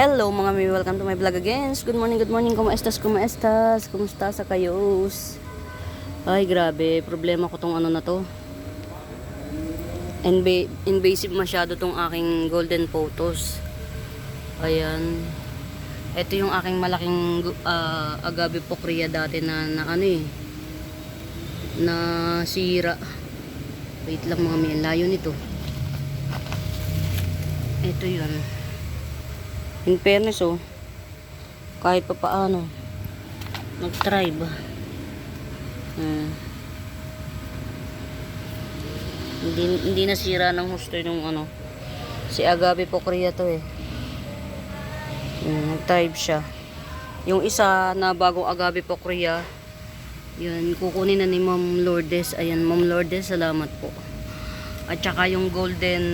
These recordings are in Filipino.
Hello mga mi, welcome to my vlog again. Good morning, kumusta sa kayos? Ay grabe, problema ko tong ano na to. Invasive masyado tong aking golden photos. Ayan. Ito yung aking malaking Agavipocrya dati na ano eh, na sira. Wait lang mga mi, layo nito. Ito yun. In fairness kahit pa paano nag-try ba. Hindi nasira ng husto yung ano, si Agavipocrya to eh. Nag-thrive siya. Yung isa na bagong Agavipocrya, yun kukunin na ni Ma'am Lourdes. Ayan, Ma'am Lourdes, salamat po. At saka yung golden,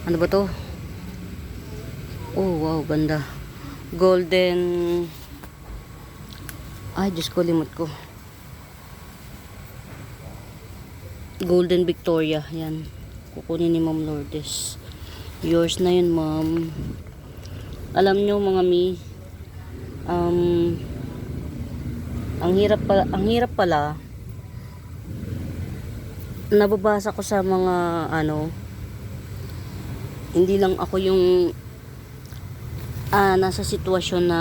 ano ba to? Oh wow, ganda. Golden, ay Diyos ko, limot ko. Golden Victoria, yan. Kukunin ni Ma'am Lourdes. Yours na yun, Ma'am. Alam nyo mga mi, ang hirap pala. Nababasa ko sa mga ano, hindi lang ako yung nasa sitwasyon na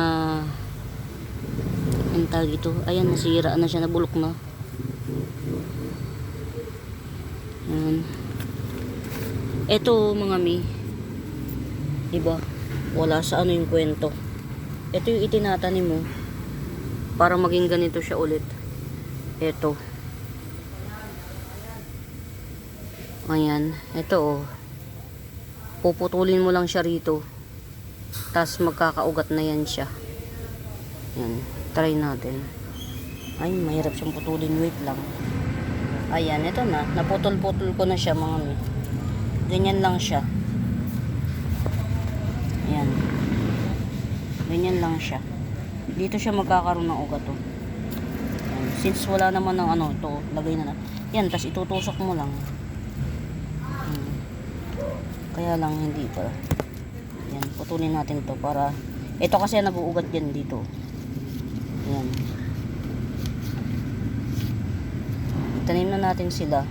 ang tawag ito. Ayan, nasira na siya, nabulok na. Ayan. Ito mga mi, diba, wala sa ano yung kwento. Ito yung itinatanim mo para maging ganito siya ulit. Ito, ayan, ito puputulin mo lang siya rito, tas magkakaugat na yan siya. Yan, try natin. Ay, mahirap siyang putulin, wait lang. Ayan, ito na, naputol-putol ko na siya mga mi. Ganyan lang siya. Ayan, ganyan lang siya. Dito siya magkakaroon ng ugat Ayan. Since wala naman ng ano, ito, lagay na natin. Yan, tas itutusok mo lang. Kaya lang hindi pa. Yan, putulin natin to para ito kasi nag-uugat yan dito. Yan. Itanim na natin sila.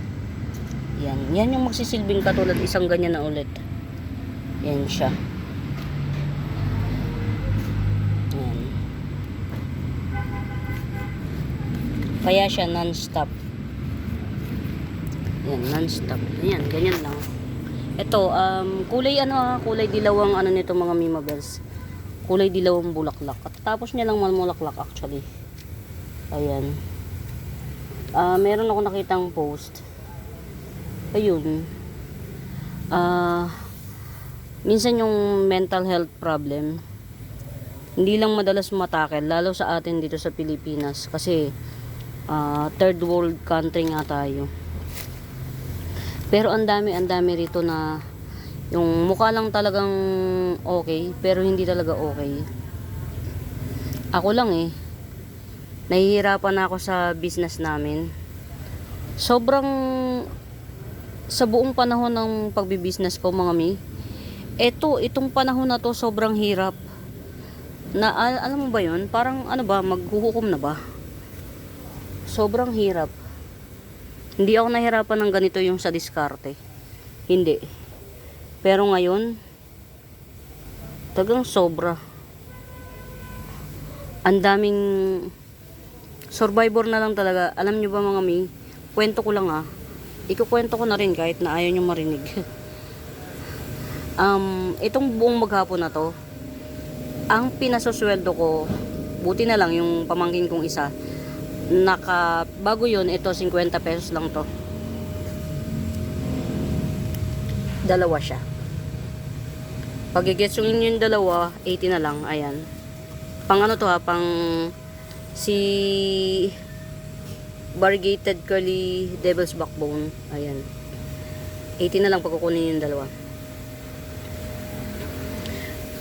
Yan. Yan yung magsisilbing katulad isang ganyan na ulit. Yan siya. Yan. Kaya siya non-stop. Yan, non-stop. Yan, ganyan lang. Ito, kulay kulay dilawang ano nito mga mimabels. Kulay dilawang bulaklak. At tapos niya lang mamulaklak actually. Ayan. Meron ako nakitang post. Ayun. Minsan yung mental health problem, hindi lang madalas matakil, lalo sa atin dito sa Pilipinas. Kasi, third world country nga tayo. Pero ang dami rito na yung mukha lang talagang okay, pero hindi talaga okay. Ako lang nahihirapan na ako sa business namin. Sobrang, sa buong panahon ng pagbibusiness ko mga mi, itong panahon na to sobrang hirap. Na, alam mo ba yun? Parang ano ba, maghuhukom na ba? Sobrang hirap. Hindi ako nahirapan ng ganito yung sa diskarte. Hindi. Pero ngayon, tagang sobra. Ang daming survivor na lang talaga. Alam nyo ba mga mi, kwento ko lang ikukwento ko na rin kahit na ayaw nyo marinig. Itong buong maghapon na to, ang pinasosweldo ko, buti na lang yung pamangkin kong isa, bago yun, ito 50 pesos lang to. Dalawa siya. Pag i-getsungin yung dalawa, 80 na lang. Ayan. Pang ano to pang si variegated curly devil's backbone. Ayan. 80 na lang pag kukunin yung dalawa.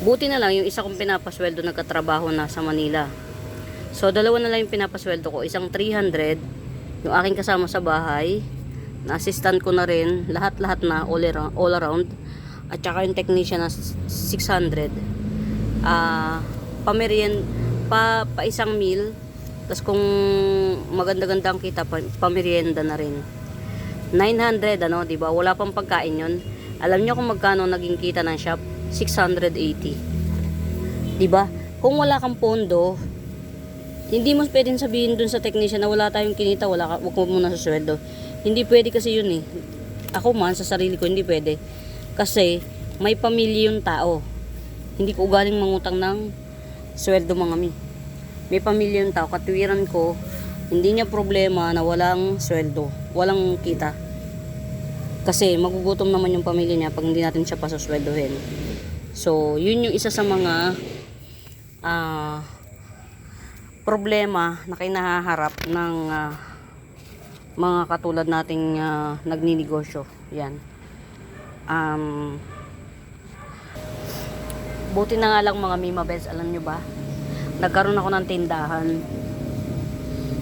Buti na lang yung isa kong pinapasweldo nagkatrabaho na sa Manila. So, dalawa na lang yung pinapasweldo ko. Isang 300, yung aking kasama sa bahay, na assistant ko na rin, lahat-lahat na, all around. at saka yung technician na 600. Pamerien pa isang meal, tapos kung maganda-ganda ang kita, pamerienda na rin. 900 ano, 'di ba? Wala pang pagkain 'yon. Alam niyo kung magkano naging kita ng shop? 680. 'Di ba? Kung wala kang pondo, hindi mo pwedeng sabihin dun sa technician na wala tayong kinita, wag mo muna sa sweldo. Hindi pwede kasi 'yun eh. Ako man sa sarili ko hindi pwede. Kasi may pamilya yung tao. Hindi ko ugaling mangutang ng sweldo mga mi. May pamilya yung tao, katwiran ko, hindi niya problema na walang sweldo, walang kita. Kasi magugutom naman yung pamilya niya pag hindi natin siya pasusweldohin. So, yun yung isa sa mga problema na kinahaharap ng mga katulad nating nagninegosyo. Yan. Buti na nga lang mga Mima Bells, alam nyo ba? Nagkaroon ako ng tindahan.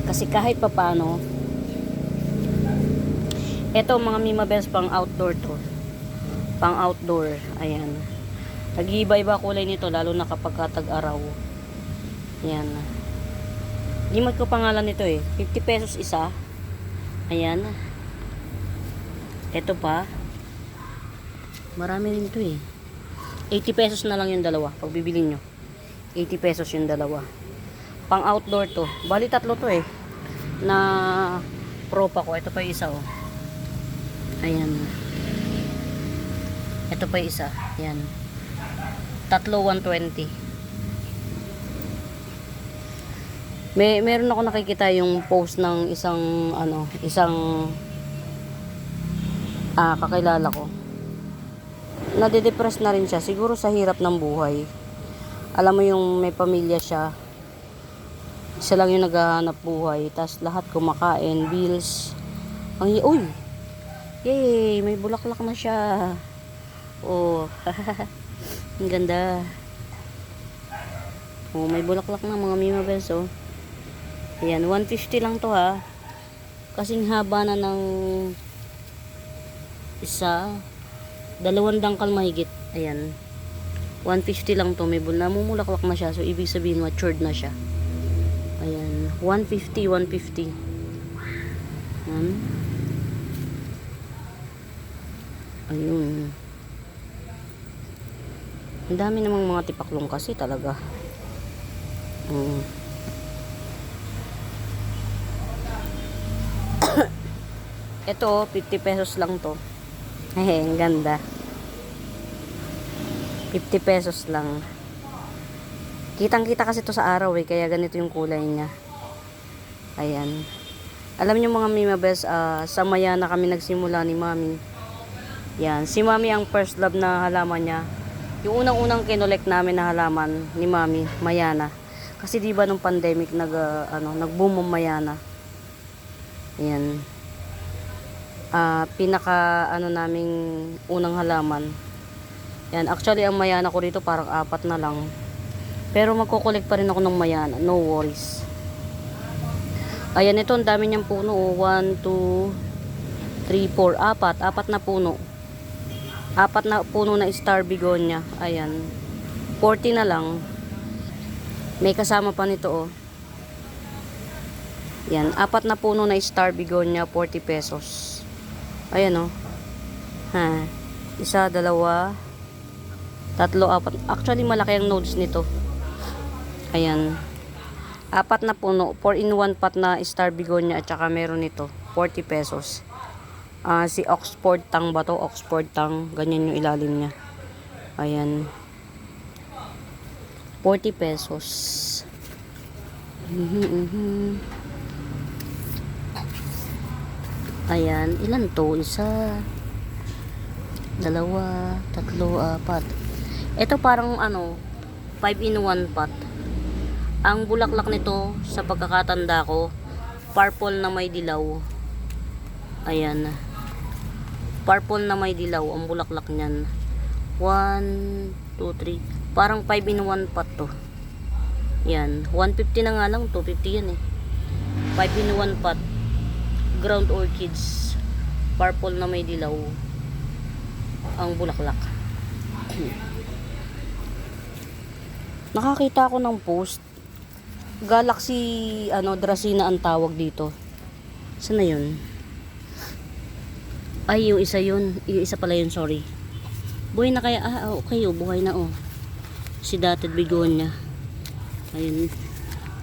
Kasi kahit papano, eto mga Mima Bells, pang outdoor to. Pang outdoor. Ayan. Nag-iiba-iba kulay nito, lalo na kapag tag-araw. Ayan. Limot ko pangalan nito eh. 50 pesos isa. Ayan. Eto pa. Marami rin ito eh. 80 pesos na lang yung dalawa. Pag bibili nyo. 80 pesos yung dalawa. Pang outdoor to. Bali tatlo to eh. Na propa ko. Ito pa yung isa oh. Ayan. Ito pa yung isa. Ayan. Tatlo 120. Meron ako nakikita yung post ng isang kakilala ko. Nade-depress na rin siya. Siguro sa hirap ng buhay. Alam mo yung may pamilya siya. Isa lang yung naghahanap buhay. Tapos lahat kumakain, bills. Uy! Yay! May bulaklak na siya. Oh. Ang ganda. Oh, may bulaklak na mga Mima Bells oh. Ayan, 150 lang to ha. Kasing haba na ng isa. 2 dangkal mahigit. Ayan. 150 lang to. May namumulaklak na siya. So, ibig sabihin matured na siya. Ayan. 150. Ayan. Ayun. Ang dami namang mga tipaklong kasi talaga. Ito, 50 pesos lang to. Ang ganda. 50 pesos lang. Kitang-kita kasi to sa araw eh, kaya ganito yung kulay niya. Ayan. Alam niyo mga Mima Bells, sa Mayana kami nagsimula ni Mami. Yan, si Mami ang first love na halaman niya. Yung unang-unang kinolek namin na halaman ni Mami, Mayana. Kasi di ba nung pandemic nag-boom ang Mayana. Ayan. Pinaka naming unang halaman. Yan, actually ang Mayana ko dito parang 4 na lang. Pero magkukulik pa rin ako ng Mayana, no worries. Ayan, ito ang dami niyang puno. 1, 2, 3, 4, 4 na puno. 4 na puno na star begonia. Ayan. 40 na lang. May kasama pa nito oh. Yan, 4 na puno na star begonia, 40 pesos. Ayan oh. Isa, dalawa, tatlo, 4. Actually malaki ang nodes nito. Ayan. 4 na puno, 4-in-1 pot na star begonia at saka meron nito, 40 pesos. Si Oxford Tang ba to? Oxford Tang, ganyan yung ilalim niya. Ayan. 40 pesos. Ayan, ilan to? Isa, dalawa, tatlo, 4. Ito parang 5-in-1 pot. Ang bulaklak nito sa pagkakatanda ko, purple na may dilaw. Ayan. Purple na may dilaw ang bulaklak niyan. 1, 2, 3. Parang 5-in-1 pot to. Yan. 150 na nga lang. 250 yan eh. 5-in-1 pot. Ground orchids. Purple na may dilaw ang bulaklak. Nakakita ako ng post. Galaxy, Dracena ang tawag dito. Saan na yun? Ay, yung isa yun. Yung isa pala yun, sorry. Buhay na kaya? Okay, buhay na, Si Dotted Begonia. Ayun.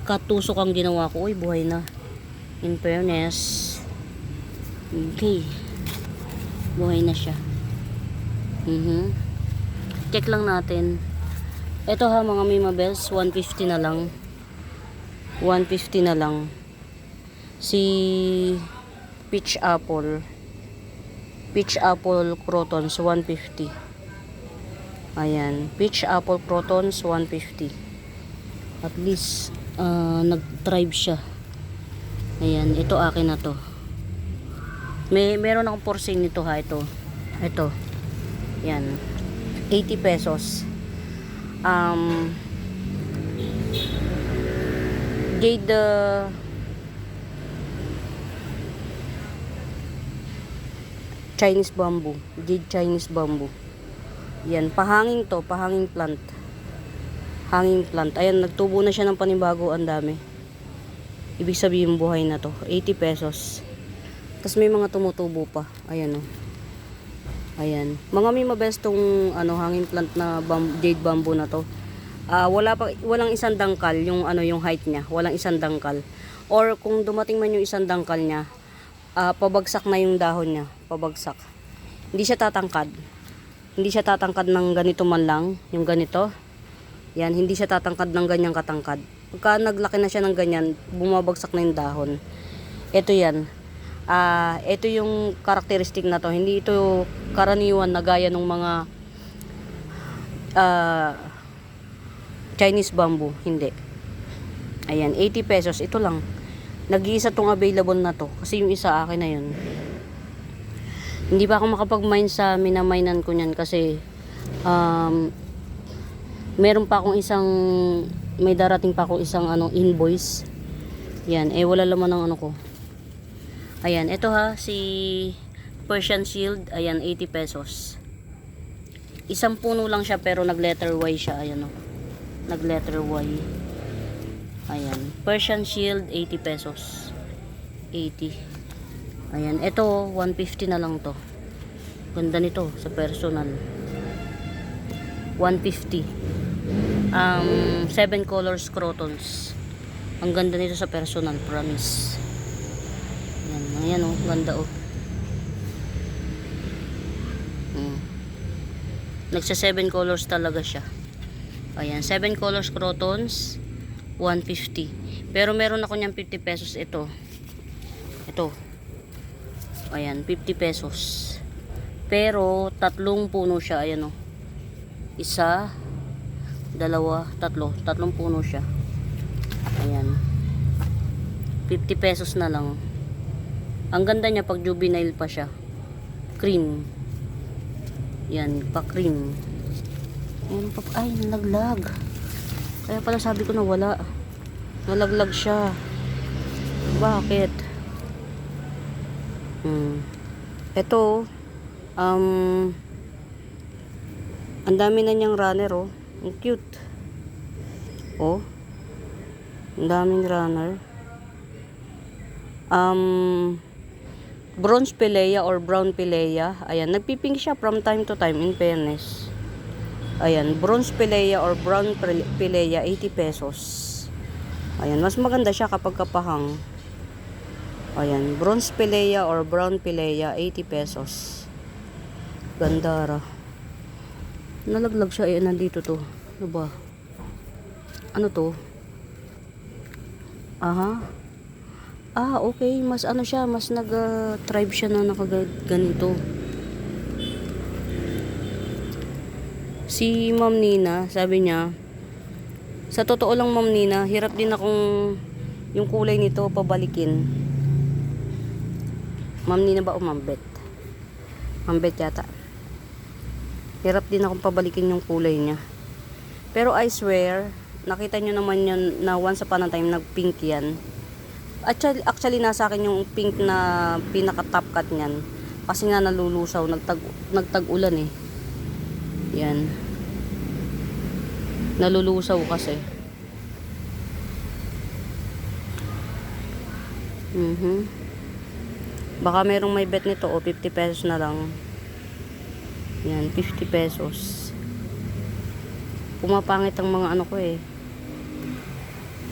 Katusok ang ginawa ko. Uy, buhay na. In fairness. Okay. Buhay na siya. Check lang natin. Ito ha, mga Mimabels, 150 na lang. 150 na lang. Si Peach Apple Crotons 150. Ayan, Peach Apple Crotons 150. At least nag-thrive siya. Ayan, ito akin na to. Meron akong porcine nito ha, ito. Yan. 80 pesos. Jade Chinese bamboo. Jade Chinese bamboo. Yan, pahanging plant. Hanging plant. Ayan, nagtubo na siya ng panibago, ang dami. Ibig sabihin buhay na to. 80 pesos. Tapos may mga tumutubo pa. Ayan Ayan. Mga Mimabels tong hanging plant na jade bamboo na to. Walang isang dangkal yung yung height niya. Walang isang dangkal. Or kung dumating man yung isang dangkal niya, pabagsak na yung dahon niya. Pabagsak. Hindi siya tatangkad. Hindi siya tatangkad ng ganito man lang, yung ganito. Yan, hindi siya tatangkad ng ganyang katangkad. Pagka naglaki na siya ng ganyan, bumabagsak na yung dahon. Ito yan. Ito yung karakteristik na to. Hindi ito karaniwan na gaya ng mga Chinese bamboo. Hindi. Ayan, 80 pesos. Ito lang. Nag-iisa tong available na to. Kasi yung isa akin na yun. Hindi pa ako makapag-mine sa minamainan ko niyan kasi meron pa akong may darating pa akong isang invoice. Yan, wala laman ng ko. Ayan, ito ha, si Persian Shield, ayan, 80 pesos. Isang puno lang siya pero nag-letter Y siya, ayan nag-letter Y. Ayan, Persian Shield, 80 pesos. 80. Ayan, ito 150 na lang to. Ganda nito sa personal. 150. 7 colors crotons. Ang ganda nito sa personal, promise. Ayan ganda Nagsa 7 colors talaga siya. Ayan, 7 colors crotons, 150. Pero meron ako niyang 50 pesos ito. Ayan, 50 pesos. Pero tatlong puno siya, ayan Isa, dalawa, tatlong puno siya. Ayan. 50 pesos na lang. Ang ganda niya pag juvenile pa siya. Cream. Yan, pa-cream. Ay, nalaglag. Kaya pala sabi ko na wala. Nalaglag siya. Bakit? Ito, ang dami na niyang runner, Ang cute. Ang daming runner. Bronze Pilea or brown Pilea. Ayan, nagpipink siya from time to time, in fairness. Ayan, bronze Pilea or brown Pilea, 80 pesos. Ayan, mas maganda siya kapag kapahang. Ayan, bronze Pilea or brown Pilea, 80 pesos. Gandara. Nalaglag siya, nandito to. Ano ba? Ano to? Okay. Mas siya, mas nag-thrive siya na nakaganito. Si Ma'am Nina, sabi niya, sa totoo lang Ma'am Nina, hirap din akong yung kulay nito pabalikin. Ma'am Nina ba o Ma'am Beth? Ma'am Beth yata. Hirap din akong pabalikin yung kulay niya. Pero I swear, nakita nyo naman yun na once upon a time nag-pink yan. Actually nasa akin yung pink na pinaka top cut niyan. Kasi nga nalulusaw, nagtag-ulan Yan. Nalulusaw kasi. Baka merong may bet nito o 50 pesos na lang. Yan, 50 pesos. Pumapangit ang mga ano ko eh.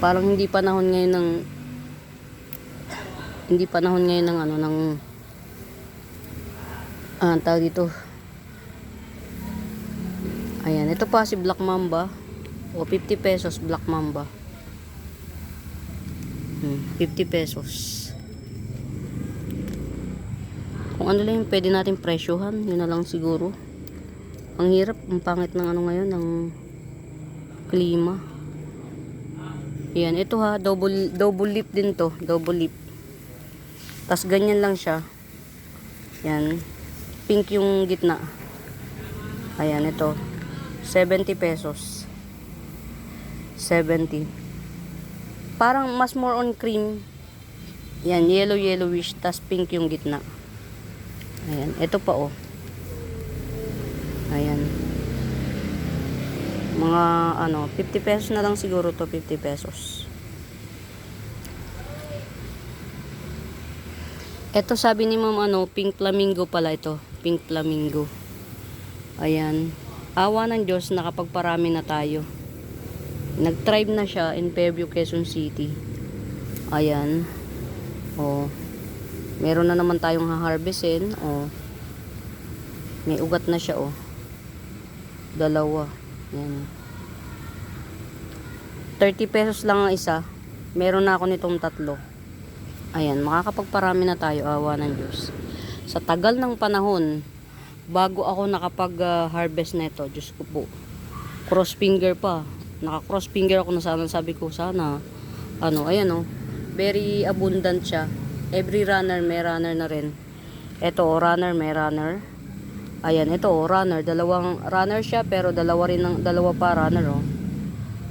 Parang hindi panahon ngayon ng ano ng tawag dito. Ayan, ito pa si Black Mamba. O 50 pesos Black Mamba. 50 pesos. Kung ano lang yung pwede natin presyohan, yun na lang siguro. Ang hirap, ang pangit ng ano ngayon, ng klima. Yan, ito ha, double lip din to, double lip. Tas ganyan lang siya. Yan, pink yung gitna. Ayan, ito. 70 pesos. 70. Parang mas more on cream. Yan, yellowish, tas pink yung gitna. Ayan, ito pa oh. Ayan. Mga ano, 50 pesos na lang siguro to, 50 pesos. Ito sabi ni ma'am ano, pink flamingo pala ito. Pink flamingo. Ayan. Awa ng Diyos, nakapagparami na tayo. Nag-thrive na siya in Fairview, Quezon City. Ayan. Oh. Meron na naman tayong ha-harvestin. Oh. May ugat na siya, oh. Dalawa. Yan. 30 pesos lang ang isa. Meron na ako nitong tatlo. Ayan, makakapagparami na tayo, awa ng Diyos. Sa tagal ng panahon, bago ako nakapag-harvest nito, Diyos ko po. Cross finger pa. Naka-cross finger ako na sana, sabi ko sana. Ano, ayan oh. Very abundant siya. Every runner, may runner na rin. Ito, runner, may runner. Ayan, ito, runner. Dalawang runner siya, pero dalawa pa runner, oh.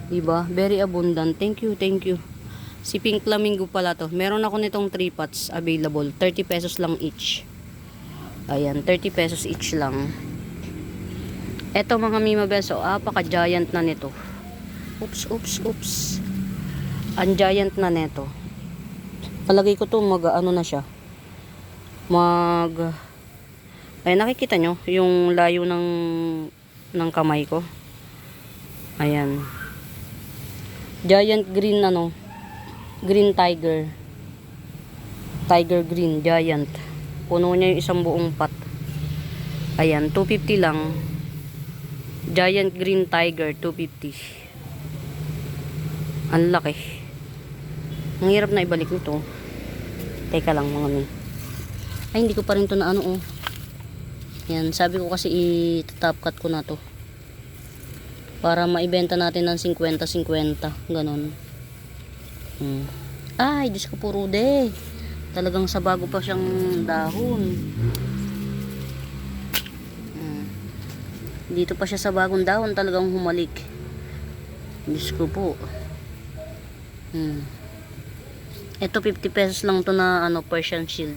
Diba? Very abundant. Thank you, thank you. Si Pink Flamingo pala to. Meron ako nitong 3 pots available. 30 pesos lang each. Ayan, 30 pesos each lang. Ito mga Mima Beso, apaka-giant na nito. Oops. Ang giant na nito. Palagay ko to ano na siya. Ay, nakikita nyo yung layo ng kamay ko. Ayan. Giant green ano. Green tiger. Tiger green, giant. Puno niya yung isang buong pot. Ayan, 250 lang. Giant green tiger, 250. Ang laki. Ang hirap na ibalik nito. Teka lang mga mi. Ay, hindi ko pa rin to na ano oh. Yan, sabi ko kasi i-top cut ko na to. Para maibenta natin ng 50-50. Ganon. Ay, Diyos ko po Rude. Talagang sa bago pa siyang dahon. Dito pa siya sa bagong dahon. Talagang humalik. Diyos ko po. Ito 50 pesos lang to na ano, Persian Shield.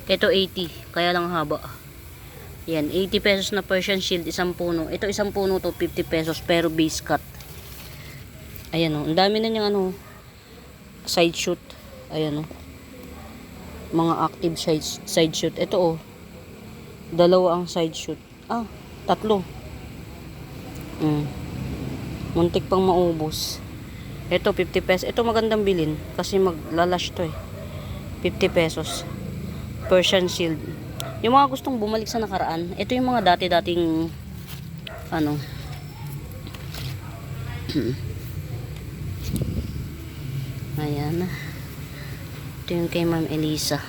Ito 80. Kaya lang haba. Yan, 80 pesos na Persian Shield. Isang puno. Ito isang puno to 50 pesos. Pero base cut. Ayan o. Ang dami na niyang ano. Side shoot. Ayan o. Mga active side shoot. Ito o. Dalawa ang side shoot. Tatlo. Muntik pang maubos. Ito 50 pesos. Ito magandang bilhin. Kasi maglalash to eh. 50 pesos. Persian Shield. Yung mga gustong bumalik sa nakaraan. Ito yung mga dati-dating ano. Ayan. Ito yung kay Ma'am Elisa.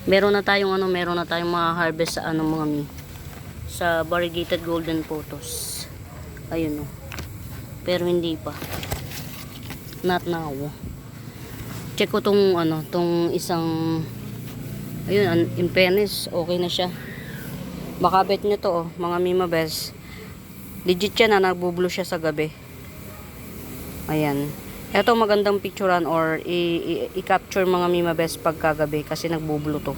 Meron na tayong mga harvest sa ano mga mi. Sa variegated golden photos. Ayun o. Pero hindi pa. Not now. Check ko tong ano, tong isang ayun, in fairness, okay na siya. Baka bet nyo to oh, mga Mima Bes. Legit yan na nagbublo siya sa gabi. Ayan. Ito magandang picturean or i-capture mga Mima Bes pagkagabi kasi nagbublo to.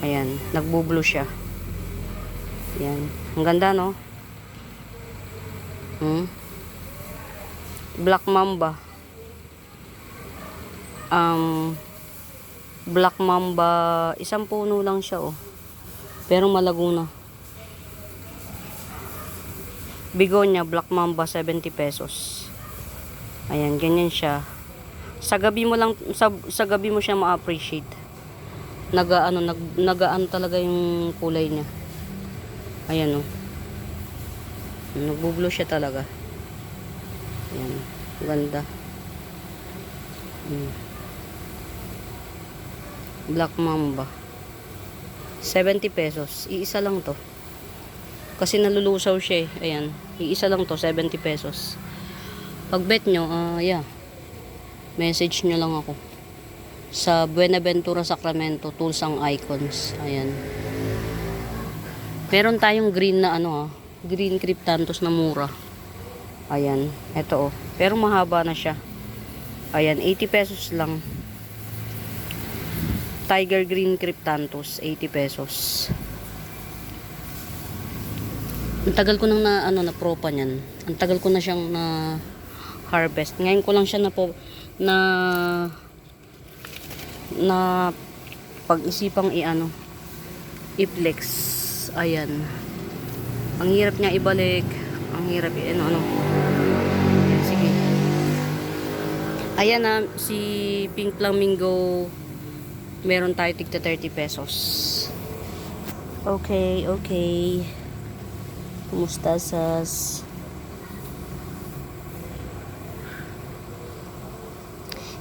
Ayan, nagbublo siya. Yan. Ang ganda, no? Black Mamba. Black Mamba, isang puno lang siya, oh. Pero malago na. Begonia, Black Mamba, 70 pesos. Ayan, ganyan siya. Sa gabi mo lang, sa gabi mo siya ma-appreciate. Nagaano talaga yung kulay niya. Ayan, oh. Nagbublo siya talaga. Ayan, ganda. Black Mamba. 70 pesos. Iisa lang to. Kasi nalulusaw siya, eh. Ayan. Iisa lang to, 70 pesos. Pag bet nyo, yeah. Message nyo lang ako. Sa Buenaventura, Sacramento, Tools and Icons. Ayan. Meron tayong green na green cryptanthus na mura. Ayan. Ito, oh. Pero mahaba na siya. Ayan, 80 pesos lang. Tiger green cryptanthus, 80 pesos. Ang tagal ko nang na propa niyan. Ang tagal ko na siyang na harvest. Ngayon ko lang siya na pag-isipang i-flex. Ayan. Ang hirap niya ibalik. Ang hirap Ayan, sige. Ayan na, si Pink Flamingo. Meron tayo tigta 30 pesos. Okay. Kumusta, sas?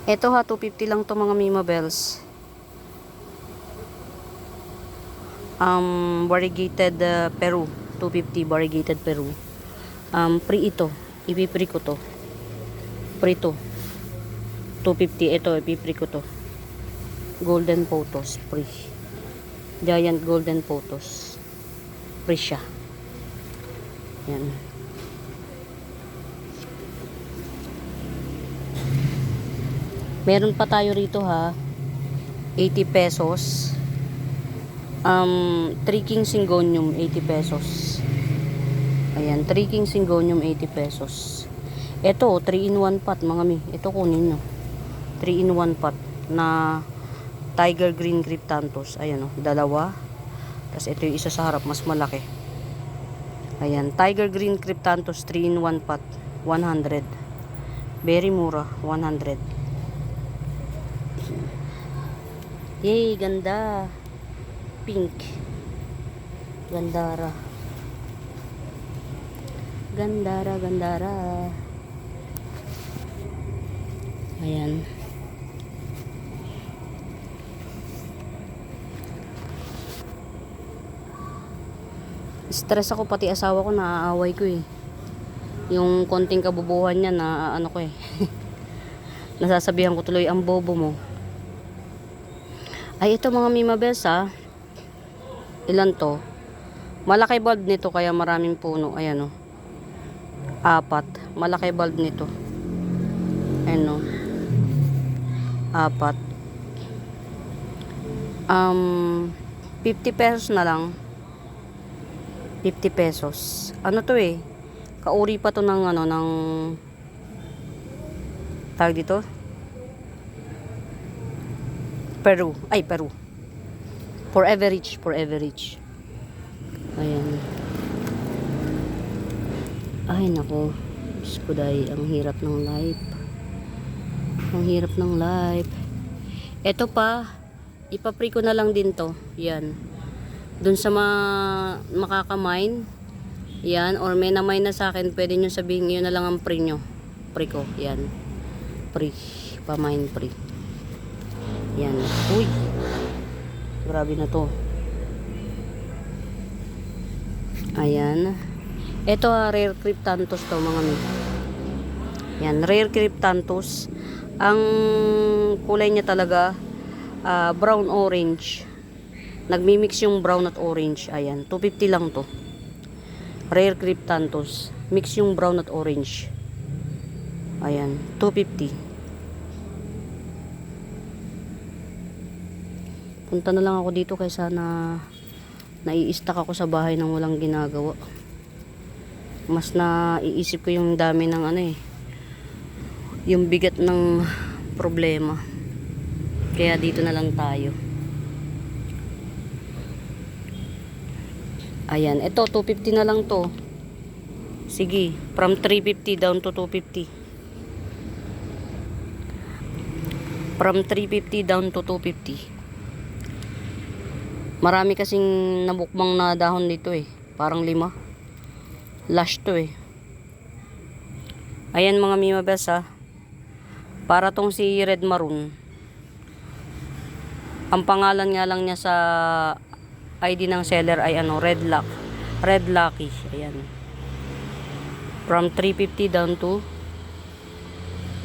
Ito ha, 250 lang to mga Mima Bells. Variegated Peru. 250 variegated Peru. Pre ito. Ipipre ko to. Pre to. 250. Ito, ipipre ko to. Golden Photos. Pre. Giant Golden Photos. Pre siya. Yan. Meron pa tayo rito ha. 80 pesos. 3 King Syngonium, 80 pesos. Ayan, 3 King Syngonium, 80 pesos. Ito, 3-in-1 pot, mga mi. Ito kunin nyo. 3-in-1 pot na Tiger Green Cryptanthus. Ayan, oh, dalawa. Tapos ito yung isa sa harap, mas malaki. Ayan, Tiger Green Cryptanthus, 3-in-1 pot, 100. Very mura, 100. Yay, ganda. Pink. Gandara. Ayan. Stress ako, pati asawa ko, naaaway ko eh. Yung konting kabubuhan niya na ko eh. Nasasabihan ko tuloy, ang bobo mo. Ay, ito mga Mima Bells ha. Ilan to? Malaki bulb nito kaya maraming puno. Ayan o. 4. Malaki bulb nito. Ayan o. 4. 50 pesos na lang. 50 pesos. Ano to eh? Kauri pa to ng ng tawag dito? Peru. Ay, Peru. Forever rich. Ayan. Ay, nako. Diyos ko dahi, ang hirap ng life. Ito pa, ipapre ko na lang din to. Yan. Dun sa makakamine. Yan. Or may namay na sa akin, pwede nyo sabihin, yun na lang ang pre nyo. Pre ko. Yan. Pre. Pa-mine pre. Yan. Uy. Grabe na to. Ayan. Ito rare cryptanthus to mga mi. Yan, rare cryptanthus. Ang kulay niya talaga brown orange. Nagmi-mix yung brown at orange. Ayan, 250 lang to. Rare cryptanthus. Mix yung brown at orange. Ayan, 250. Punta na lang ako dito kaysa na nai-stuck ako sa bahay nang walang ginagawa. Mas naiisip ko yung dami ng ano eh, yung bigat ng problema. Kaya dito na lang tayo. Ayan, ito 250 na lang to. Sige, from 350 down to 250. From 350 down to 250. Marami kasing nabukbang na dahon dito eh. Parang 5. Lush to eh. Ayan mga mimabes ha. Para tong si Red Maroon. Ang pangalan nga lang niya sa ID ng seller ay ano, Red Lucky. Ayan. From 350 down to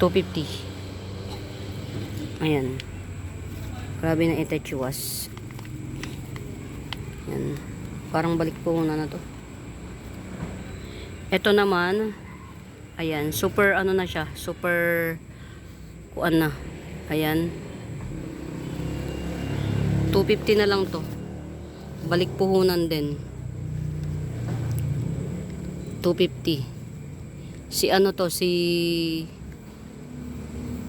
250. Ayan. Grabe na itachuas. Ayan. Parang balik po na to. Ito naman, ayan, super ano na siya, super kuan na. Ayan. 250 na lang to. Balik puhunan din. 250. Si ano to, si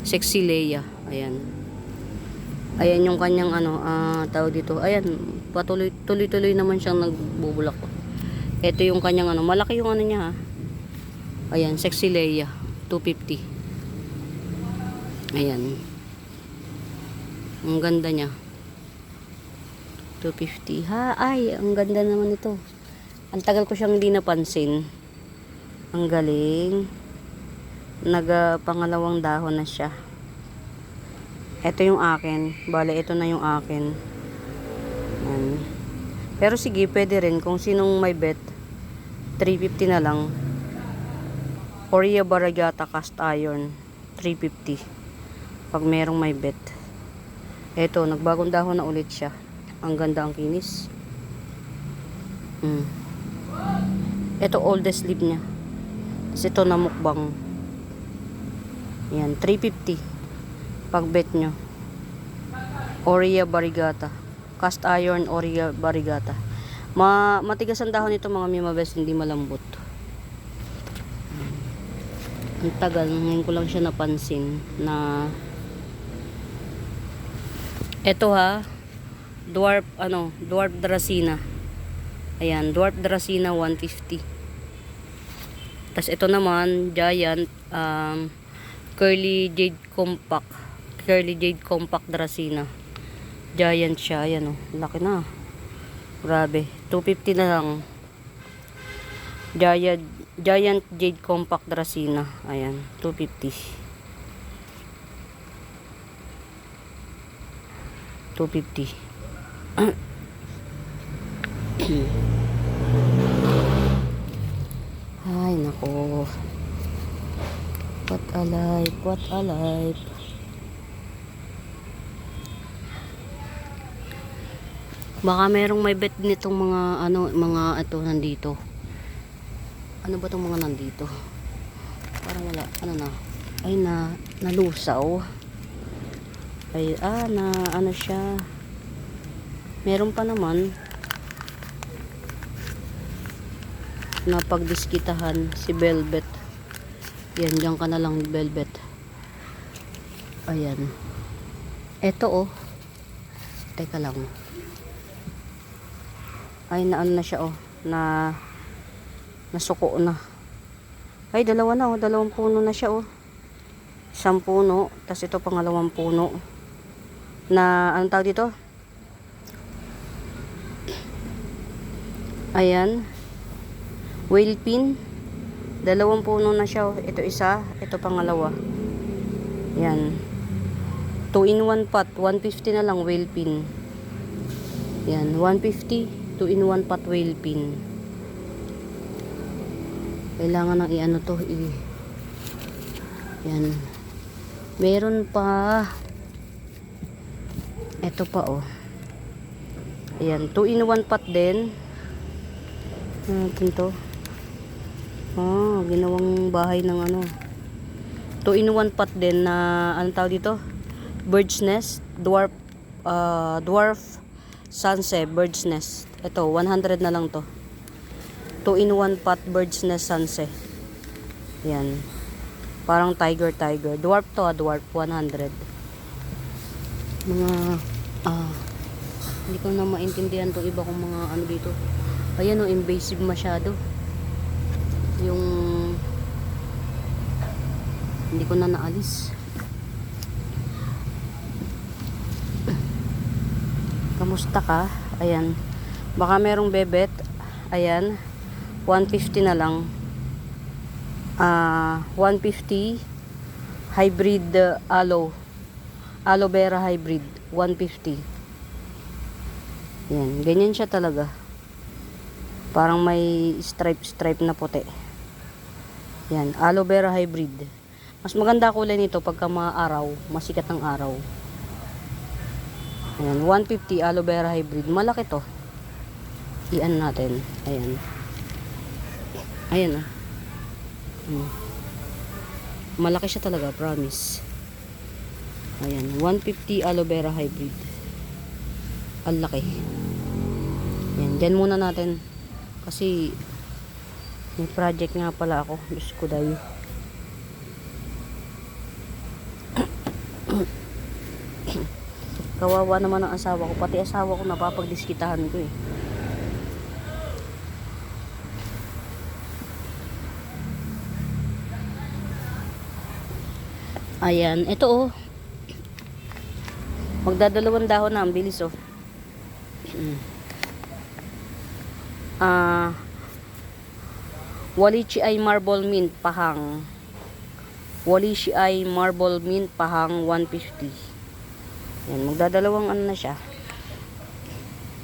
Sexy Leia. Ayan. Ayan yung kanyang ano, tawag dito. Ayan, tuloy-tuloy naman siyang nagbubulak. Ito yung kanyang ano, malaki yung ano niya ha. Ayan, Sexy Leia, 250. Ayan. Ang ganda niya. 250. Ha, ay, ang ganda naman ito. Ang tagal ko siyang hindi napansin. Ang galing. Pangalawang dahon na siya. Ito yung akin. Bale, ito na yung akin. Ayan. Pero sige, pwede rin. Kung sinong may bet, 350 na lang. Oria Baragata Cast Iron, 350. Pag merong may bet. Ito, nagbagong dahon na ulit siya. Ang ganda, ang kinis. Ito oldest sleeve niya. Tapos ito na mukbang. Yan, 350. Pag bet nyo. Oria Barigata. Cast iron Oria Barigata. Matigas ang dahon nito mga mimabes, hindi malambot. Ang tagal, ngayon ko lang siya napansin na ito ha, dwarf Dracena. Ayan, dwarf Dracena 150. Tas ito naman giant curly jade compact Dracena. Giant siya, ayan oh, laki na. Grabe, 250 na lang. Giant jade compact Dracena. Ayan, 250. 250. Ay, nako. What a life, what a life. Baka merong may bet nitong mga mga ito nandito. Ano ba tong mga nandito? Parang wala, ay nalusaw. Ay, ano siya. Meron pa naman na pagdiskitahan si Velvet. Yan, diyan ka na lang Velvet. Ayan. Eto oh. Teka lang. Ay, na siya oh. Nasuko na. Ay, dalawa na oh. Dalawang puno na siya oh. Isang puno. Tapos ito pangalawang puno. Na, anong tawag dito? Ayan. Whale pin. Dalawang puno na siya. Ito isa. Ito pangalawa. Yan. 2-in-1 pot. 150 na lang whale pin. Yan. 150. 2-in-1 pot whale pin. Kailangan ng i-ano to. Yan. Meron pa. Ito pa oh. Ayan, 2-in-1 pot din. Natin to. Ginawang bahay ng ano. 2-in-1 pot din na anong tawag dito? Bird's nest, dwarf sunset bird's nest. Ito, 100 na lang to. 2-in-1 pot bird's nest sunset. Yan. Parang tiger. Dwarf to, dwarf. 100. Mga, hindi ko na maintindihan tong iba kong mga ano dito. Ayan o, invasive masyado. Yung, hindi ko na naalis. Kamusta ka? Ayan. Baka merong bebet. Ayan. 150 na lang. 150 hybrid aloe vera hybrid 150. Yan, ganyan siya talaga. Parang may stripe na puti. Yan, aloe vera hybrid. Mas maganda kulay nito pagka araw, masikat ng araw. Ayan, 150 aloe vera hybrid. Malaki to. Iyan natin. Ayan. Ayan ah. Malaki siya talaga, promise. Ayan, 150 aloe vera hybrid. Ang laki. Ayan, dyan muna natin. Kasi may project nga pala ako. Diyos ko dayo. Kawawa naman ang asawa ko. Pati asawa ko napapagdiskitahan ko eh. Ayan, ito oh. Magdadalawang dahon na, ang bilis oh. Walichi ay marble mint pahang. Walichi ay marble mint pahang 150. Yan, magdadalawang ano na siya.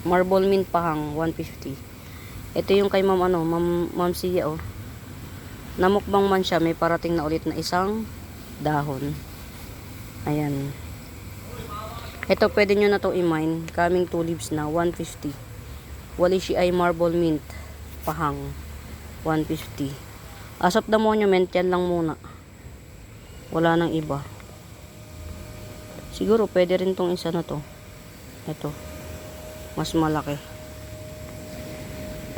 Marble mint pahang 150. Ito yung kay Ma'am ano, Ma'am Sia oh. Namukbang man siya, may parating na ulit na isang dahon. Ayan. Ito pwede nyo na to i-mine. Coming 2 leaves na 150. Walichi ay marble mint pahang 150. As of the monument, yan lang muna. Wala nang iba. Siguro pwede rin tong isa na to. Ito. Mas malaki.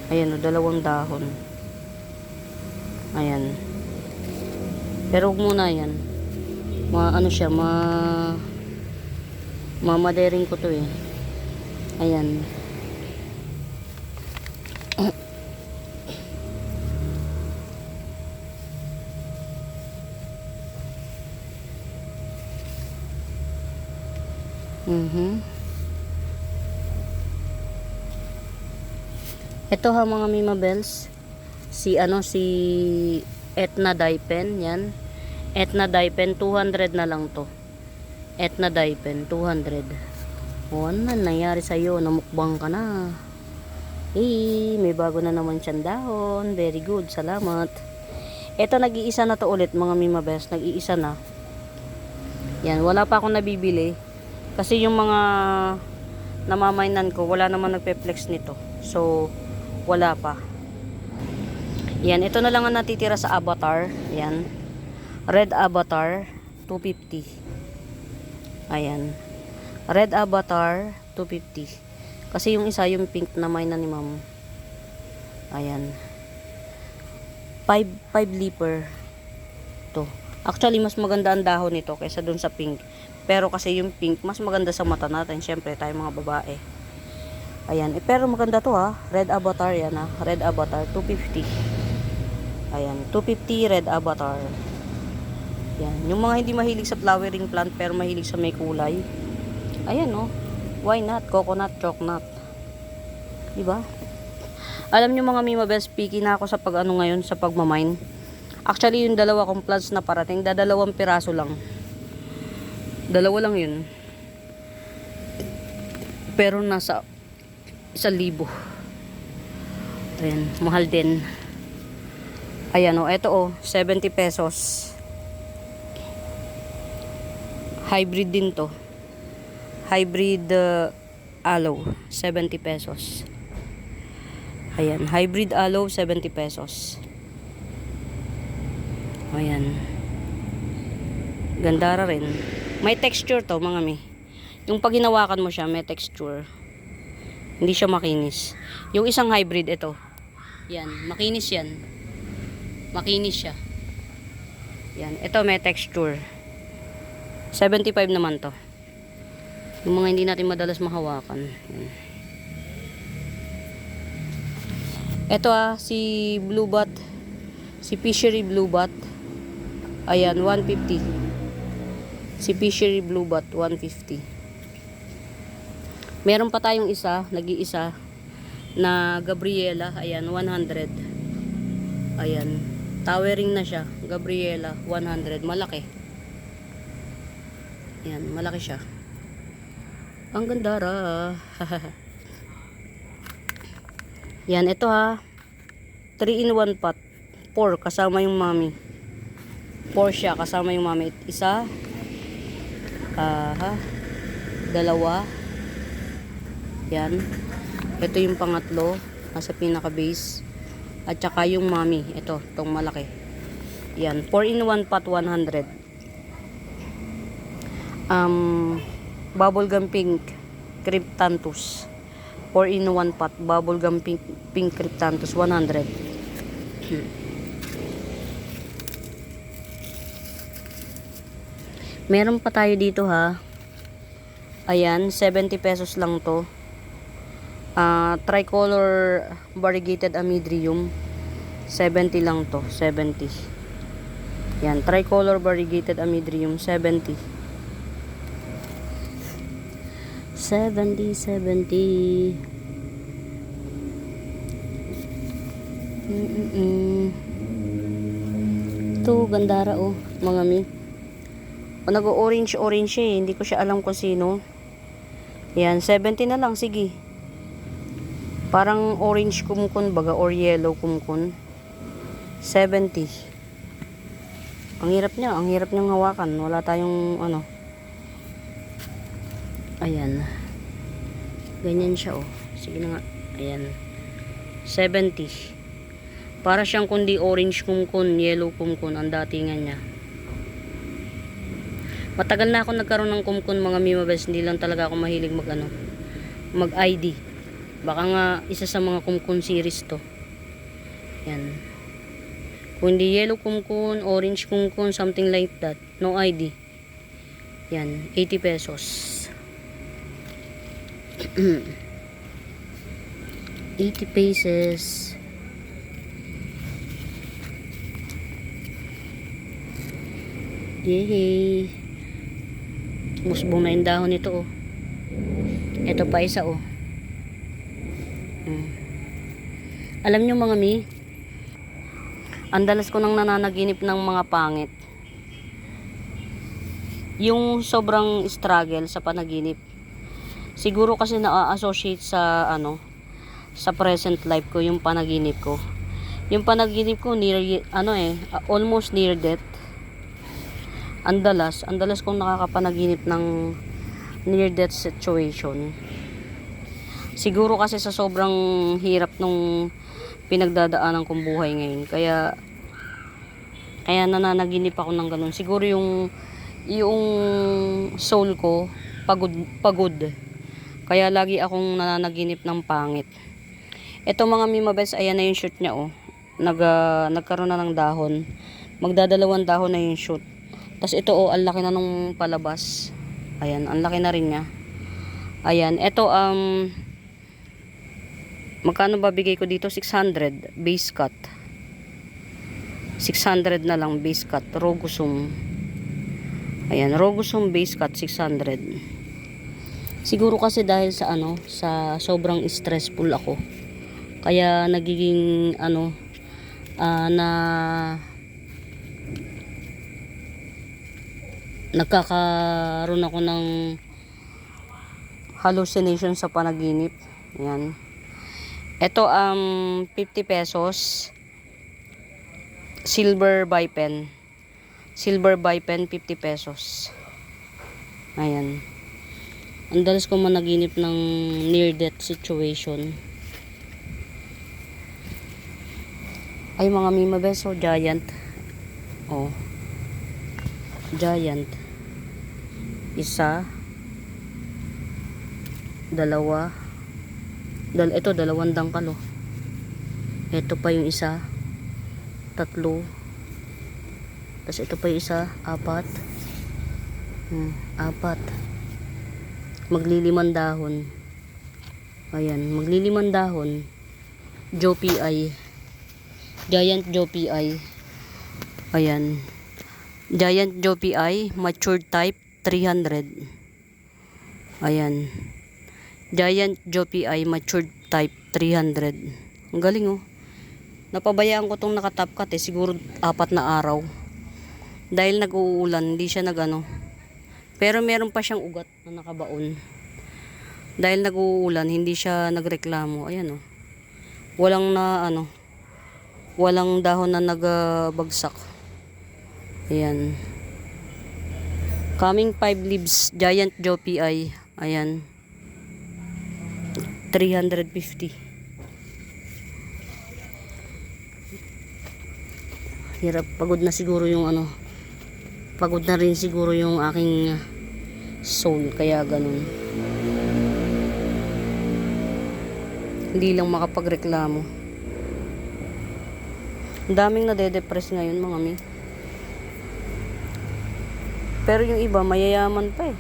Ayan o, 2 dahon. Ayan. Pero huwag muna yan. Ano siya, mamadering ko to eh. Ayan. Ito ha mga Mima Bells. Si Etna Dye Pen, yan. Etna Dye Pen 200 na lang to. Etna Dye Pen 200. O ano nangyari sa iyo? Namukbang ka na. May bago na naman siyang dahon. Very good, salamat. Ito nag-iisa na to ulit mga Mima Bells. Nag-iisa na. Yan, wala pa akong nabibili. Kasi yung mga namamainan ko, wala naman nagpe-flex nito. So, wala pa. Yan, ito na lang ang natitira sa Avatar. Yan. Red Avatar, 250. Ayan. Red Avatar, 250. Kasi yung isa, yung pink na mainan ni Ma'am. Ayan. 5 leaper. To. Actually, mas maganda ang dahon nito kaysa dun sa pink. Pero kasi yung pink, mas maganda sa mata natin. Siyempre, tayo mga babae. Ayan. Pero maganda to ha. Red Avatar yan ha. Red Avatar, 250. Ayan. 250 Red Avatar. Yan. Yung mga hindi mahilig sa flowering plant pero mahilig sa may kulay. Ayan oh. Why not? Coconut, chocolate. Diba? Alam nyo mga Mima Bells, picky na ako sa pag-ano ngayon, sa pagmamine. Actually, yung 2 kong plants na parating, 2 piraso lang. 2 lang yun. Pero nasa 1,000. Ayan, mahal din. Ayan o, eto o, 70 pesos. Hybrid din to. Hybrid aloe, 70 pesos. Ayan, hybrid aloe, 70 pesos. Ayan. Gandara rin. May texture to mga mi. Yung pag hinawakan mo siya, may texture. Hindi siya makinis. Yung isang hybrid, ito. Yan, makinis yan. Makinis siya. Yan, ito may texture. 75 naman to. Yung mga hindi natin madalas mahawakan. Yan. Ito si Blue Bat. Si Fishery Blue Bat. Ayan, 150. Si Fishery Blue Bat, 150. Meron pa tayong isa, nag-iisa na Gabriela, ayan 100. Ayan, towering na siya, Gabriela 100, malaki. Ayan, malaki siya. Ang ganda ra. Yan, ito 3-in-1 pot. 4 kasama yung mami. 4 siya kasama yung mami. Isa, dalawa. Yan. Ito yung pangatlo, nasa pinaka base. At saka yung mami, ito, tong malaki. Yan, 4-in-1 pot 100. Bubblegum pink cryptanthus. 4-in-1 pot bubblegum pink cryptanthus 100. Meron pa tayo dito Ayan, 70 pesos lang to. Tricolor variegated amydrium. 70 lang to, 70. Yan, tricolor variegated amydrium, 70. 70. Ito, gandara mga mi. Nag-orange hindi ko siya alam kung sino. Yan, 70 na lang, sige. Parang orange kumkun baga or yellow kumkun. 70. Ang hirap niyang hawakan. Wala tayong Ayan. Ganyan siya Sige na nga. Ayan. 70. Para siyang kundi orange kumkun, yellow kumkun ang datingan niya. Matagal na ako nagkaroon ng kumkun mga Mimabes, hindi lang talaga ako mahilig mag-ID. Baka nga isa sa mga kumkun series to. Yan. Kung hindi yellow kumkun, orange kumkun, something like that, no ID. Yan, 80 pesos. 80 pesos. Yay! Musbong na yung dahon nito Ito pa isa Alam nyo mga mi, ang dalas ko nang nananaginip ng mga pangit. Yung sobrang struggle sa panaginip. Siguro kasi na-associate sa sa present life ko yung panaginip ko. Yung panaginip ko almost near death. Ang dalas kong nakakapanaginip ng near death situation. Siguro kasi sa sobrang hirap nung pinagdadaanan kong buhay ngayon. Kaya nananaginip ako ng ganun. Siguro yung soul ko pagod. Kaya lagi akong nananaginip ng pangit. Ito mga Mimabes, ayan na yung shoot niya nagkaroon na ng dahon. Magdadalawang dahon na yung shoot. Tapos ito ang laki na nung palabas. Ayan, ang laki na rin niya. Ayan, ito magkano ba bigay ko dito? 600 base cut. 600 na lang base cut, Rogosum. Ayan, Rogosum base cut 600. Siguro kasi dahil sa sa sobrang stressful ako. Kaya nagiging nagkakaroon ako ng hallucination sa panaginip. Ayan. Ito 50 pesos. Silver by pen. Silver by pen 50 pesos. Ayan. Ang dalas ko managinip ng near death situation. Ay mga Mimabes, giant. Giant. Isa, dalawa, Ito, 2 dangkal, oh. Ito pa yung isa. 3. Tapos ito pa yung isa. 4. 4. Magli-5 dahon. Ayan, magli-5 dahon. Joe PI. Giant Joe PI. Ayan. Giant Joe PI, matured type, 300. Ayan. Giant Joe PI, matured type, 300. Ang galing, oh. Napabayaan ko tong nakatop cut, siguro 4 na araw. Dahil nag-uulan, hindi siya nagano. Pero meron pa siyang ugat na nakabaon. Dahil nag-uulan, hindi siya nagreklamo. Ayan, oh. Walang dahon na nagbagsak. Ayan. Coming 5 leaves, Giant Joe PI. Ayan. 350. Hirap, pagod na siguro yung pagod na rin siguro yung aking soul, kaya ganun. Hindi lang makapagreklamo. Ang daming nade-depress ngayon, mga mi. Pero yung iba mayayaman pa, eh.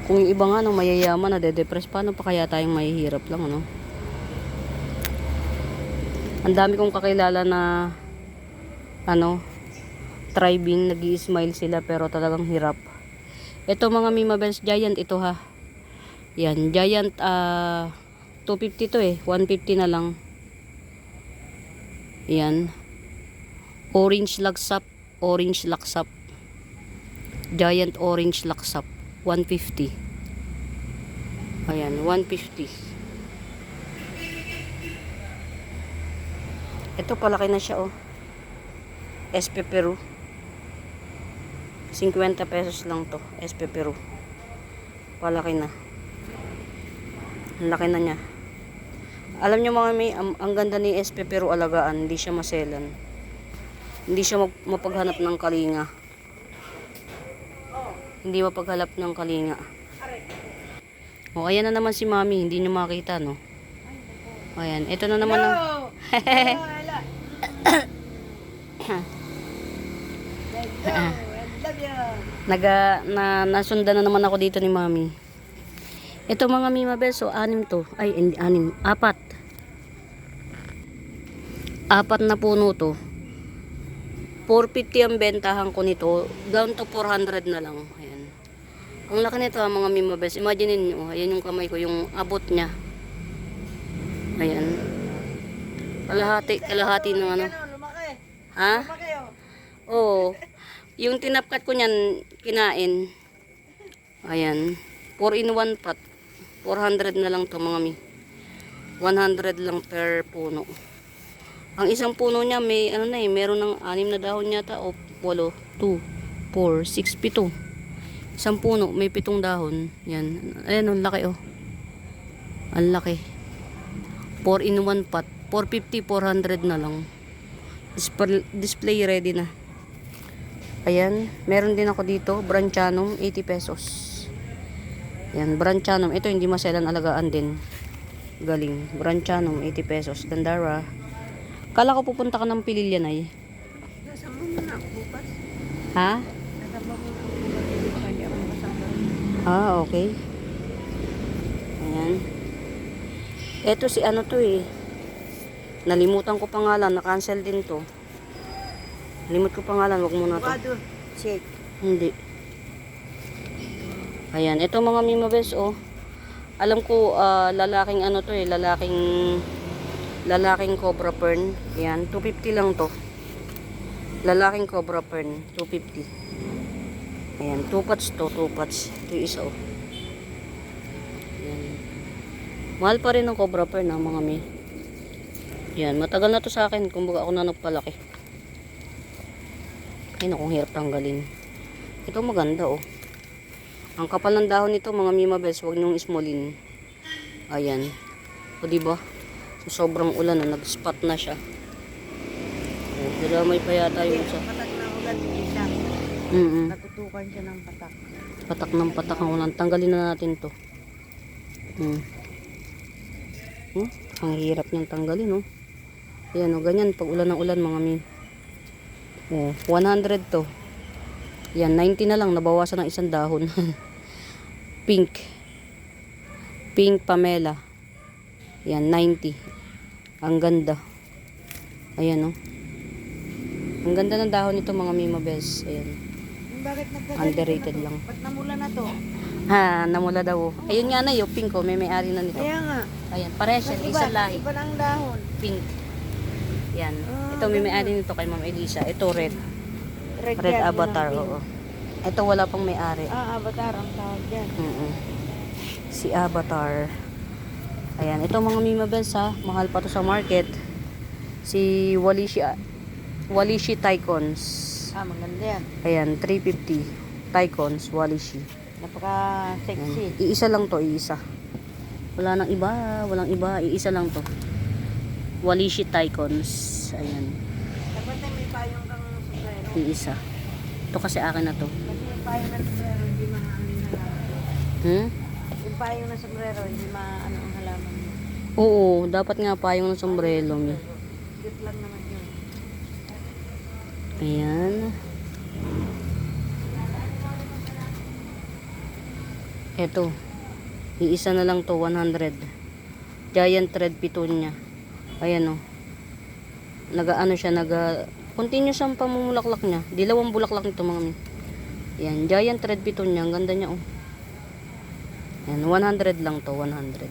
Kung yung iba nga mayayaman nade-depress, paano pa kaya tayong mahihirap lang, ano? Ang dami kong kakilala na thriving, nag-i-smile sila pero talagang hirap. Ito mga Mima Bells, Giant ito, ha. Yan, Giant 250 to, 150 na lang. Yan. Orange laksap, orange laksap. Giant orange laksap, 150. Ayan, 150. Ito palaki na siya, oh. SP Peru. 50 pesos lang to, SP Peru. Palaki na. Ang laki na niya. Alam nyo mga may, ang ganda ni SP Peru alagaan, hindi siya maselan. Hindi siya mapaghanap ng kalinga. Hindi mapaghanap ng kalinga. O, ayan na naman si Mami, hindi nyo makita, no? Ayan, ito na naman ang... Nasundan na naman ako dito ni Mami. Ito mga Mima Bells, so 6 to. Ay, hindi 6, 4. 4 na puno to. 450 ang bentahan ko nito. Down to 400 na lang. Ayan. Ang laki nito, mga Mima Bells. Imagine niyo, ayan yung kamay ko, yung abot niya. Ayan. Kalahati ng ano. Ha? Oo. Yung tinapkat ko niyan, kinain. Ayan. 4-in-1 pot. 400 na lang to, mga mi. 100 lang per puno. Ang isang puno niya may meron ng 6 na dahon yata o 8, 2, 4, 6, 7. Isang puno may 7 dahon. Yan. Ayan, ang laki, oh. Ang laki. 4-in-1 pot. 450, 400 na lang. Display ready na. Ayan, meron din ako dito, Branchanum, 80 pesos. Yan, Branchanum. Ito hindi maselan, alagaan din. Galing. Branchanum, 80 pesos. Gandara. Kala ko pupunta ka ng Pililyan ay. Kasama mo na ako bukas. Ha? Kasama mo na ako bukas. Hindi ako makasama. Ah, okay. Ayan. Ito si ano to, eh. Nalimutan ko pangalan. Na-cancel din to. Limot ko pangalan. Wag muna to. Wado. Check. Hindi. Ayan. Ito mga Mima Bells, oh. Alam ko, lalaking ano to, eh. Lalaking cobra fern. Ayan. 250 lang to. Lalaking cobra fern. 250. Ayan. 2 pots to. 2 pots. Ito yung isa, oh. Ayan. Mahal pa rin ang cobra fern, ha, mga mi. Ayan. Matagal na to sa akin. Kumbaga ako na nagpalaki. Ay, nakong hirap tanggalin. Ito maganda, oh. Ang kapal ng dahon nito, mga Mima Bells, huwag niyong ismolin. Ayan. O, diba? So, sobrang ulan na, nag-spot na siya. O, dilamay pa yata yung isa. Patak na ulan, hindi siya. Natutukan siya ng patak. Patak ng patak ang ulan. Tanggalin na natin to. Ang hirap niyang tanggalin, oh. Ayan, oh, ganyan. Pag ulan ng ulan, mga mi. Oh, 100 to. Yan, 90 na lang. Nabawasan ng isang dahon. Pink. Pink Pamela. Yan, 90. Ang ganda. Ayan, oh. Ang ganda ng dahon nito, mga Mima Bells. Ayan. Bakit nagkaganito Underrated na to? lang. Ba't namula na to? Ha, namula daw. Oh. Ayun nga na, yung pink, oh. May-ari na nito. Kaya nga. Ayan, parehas yan. Isang lahi. Iba ng dahon. Pink. Yan. Ah, Ito, may-ari nito kay Ma'am Elisa. Ito, red. Red yan, Avatar, yun ang oo. Ito, wala pang may-ari. Avatar ang tawag dyan. Si Avatar. Ayan, ito mga Mima Bells, ha. Mahal pa to sa market. Si Walishi Tycons. Maganda yan. Ayan, 350. Tycons, Walishi. Napaka-sexy. Iisa lang to, iisa. Wala nang iba, walang iba. Iisa lang to. Walishi Tycons. Ayan, Dapat na may payong kang sombrero. iisa. Ito kasi akin na to. Kasi yung payong ng sombrero, hindi maano yung halaman. Yung payong ng sombrero, hindi maano ang halaman mo. Oo, dapat nga pa yung sombrero. Cute lang naman yun. Ayan. Eto. Iisa na lang to, 100. Giant red petunia. Ayan, oh. Nagaano siya, continue siyang pamumulaklak niya. Dilawang bulaklak nito, mga mi. Ayan, giant red petunia. Ang ganda niya, oh. Ayan, 100 lang to, 100.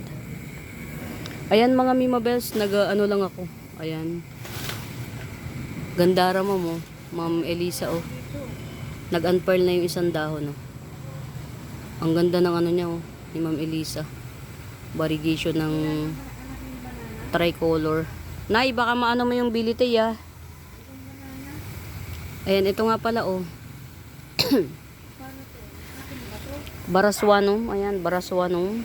Ayan, mga Mima Bells, ano lang ako. Ayan. Gandara mo, Ma'am Elisa, oh. Nag-unpearl na yung isang dahon, oh. Ang ganda ng ano niya, oh, ni Ma'am Elisa. Variegation ng tricolor. Nay, baka maano mo yung bilite, ah. Ayan, ito nga pala, oh. Baraswanum. Ayan, Baraswanum.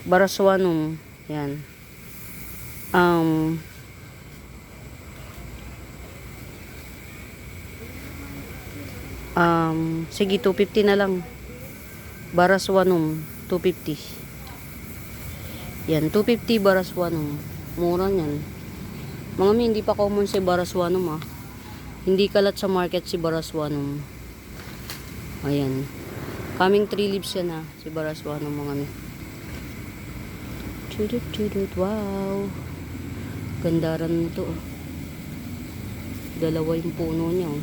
Baraswanum. Ayan. Sige, 250 na lang. Baraswanum, 250. Yan, 250 Baraswanum. Mura yan. Mga mi, hindi pa common si Baraswanum, ah. Hindi kalat sa market si Baraswanum. Ayan. Coming 3 leaves yan, ha. Si Baraswanum, mga mi. Chudut, wow. Gandaran nito, oh. Dalawa yung puno niya, oh.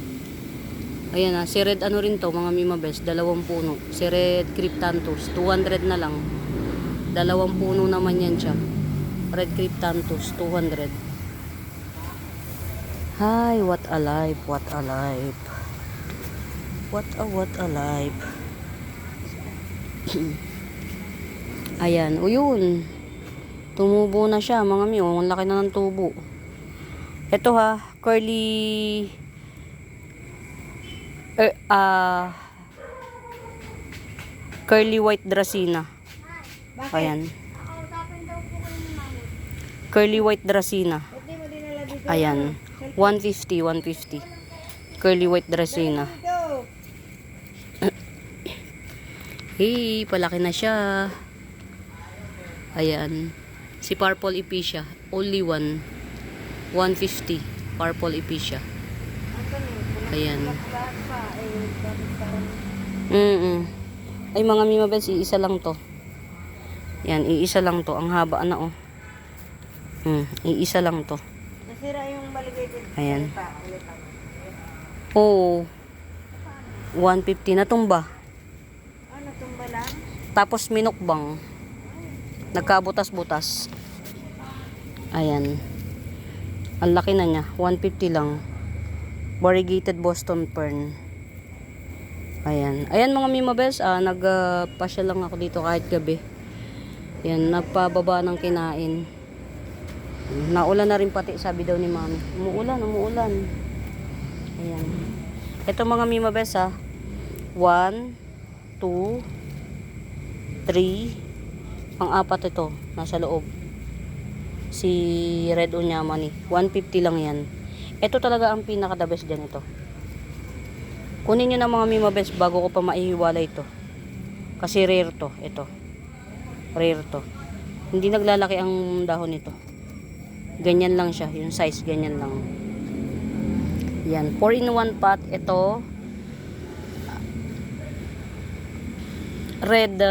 Ayan, ha. Si Red ano rin to, mga Mima Bells. Dalawang puno. Si Red Cryptanthus. 200 na lang. Dalawang puno naman yan siya. Red Cryptanthus. 200. Hi, what a life. What a life. What a life. Ayan. O yun. Tumubo na siya, mga mi. Ang laki na ng tubo. Ito, ha. Curly white Dracena. Ayan. Curly white Dracena. Hindi mo dinala dito. Ayan. 150. Curly white Dracena. Dito. Hey, palaki na siya. Ayan. Si Purple Epicia. Only one. 150. Purple Epicia. Ayan. Lahat pa. Bakit parang Ay, mga Mima Bells, iisa lang to. Yan, iisa lang to. Ang haba na, oh. Iisa lang to. nasira yung maligated. Ayan. Ulit. Oo. 150 na tumba. Natumba lang? Tapos minukbang. Nagkabutas-butas. Ayan. Ang laki na niya. 150 lang. Variegated Boston Fern. Ayan. Ayan, mga Mima Bells. Nagpasya lang ako dito kahit gabi. Ayan. Nagpababa ng kinain. Naulan na rin pati, sabi daw ni Mami. Umuulan. Ayan. Ito, mga Mima Bells, 1, 2, 3. Pang-apat ito. Nasa loob. Si Red Unyamani. 150 lang yan. Ito talaga ang pinaka-the best dyan ito. Kunin nyo na, mga Mima Bells, bago ko pa maihiwala ito. Kasi rare to. Ito. Rare to. Hindi naglalaki ang dahon nito. Ganyan lang siya. Yung size, ganyan lang. Yan. 4-in-1 pot. Ito. Red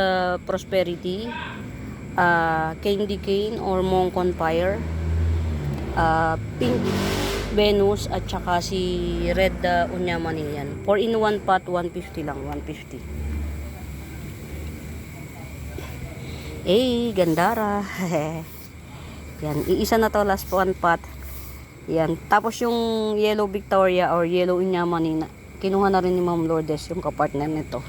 Prosperity. Candy Cane or Monk on Fire. Pink Venus at saka si Red Unyamani. Yan. 4-in-1 pot. 150 lang. 150. Gandara. Yan, iisa na to, last one pot. Yan, tapos yung Yellow Victoria or Yellow Unyamani, kinuha na rin ni Ma'am Lourdes, yung kapartner nito.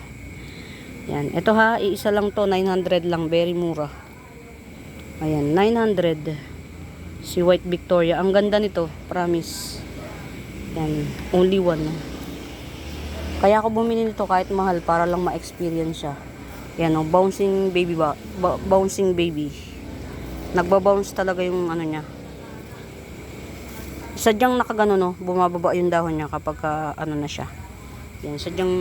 Yan, ito ha, iisa lang to, 900 lang, very mura. Ayan, 900. Si White Victoria, ang ganda nito, promise. Yan, only one. Kaya ako bumili nito kahit mahal, para lang ma-experience siya. Yan o, bouncing baby ba? Bouncing baby. Nagba-bounce talaga yung ano niya. Sadyang nakagano no, bumababa yung dahon niya kapag ano na siya. Yan, sadyang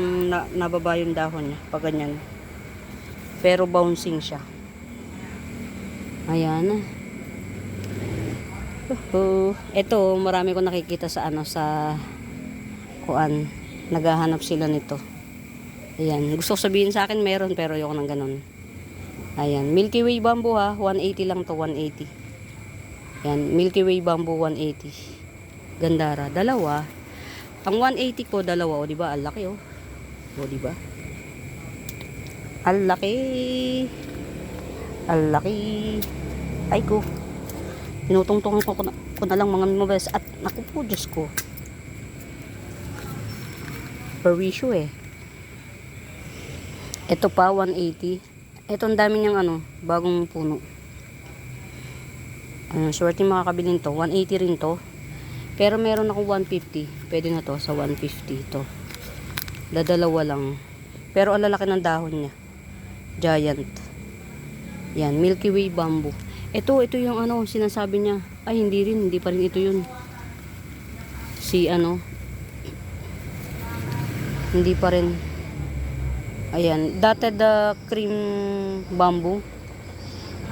nababa yung dahon niya pag ganyan. Pero bouncing siya. Ayan. Ito, marami ko nakikita sa ano, sa kuan. Naghahanap sila nito. Ayan, gusto ko sabihin sa akin meron pero ayoko nang ganun. Ayan, Milky Way Bamboo ha, 180 lang to, 180. Ayan, Milky Way Bamboo 180. Gandara, dalawa. Ang 180 ko, dalawa, o diba? Ang laki oh. O diba? Ang laki. Ang laki. Ay ko. Tinutungtungan ko na lang mga mabes. At naku po, Diyos ko. Perwisyo eh. Ito pa, 180. Ito, ang dami niyang ano, bagong puno. Swerte makakabili nito. 180 rin to. Pero meron ako 150. Pwede na to sa 150 to. Dadalawa lang. Pero ang lalaki ng dahon niya. Giant. Yan, Milky Way Bamboo. Ito yung ano, sinasabi niya. Ay, hindi rin. Hindi pa rin ito yun. Si ano. Hindi pa rin. Ayan, dotted cream bamboo.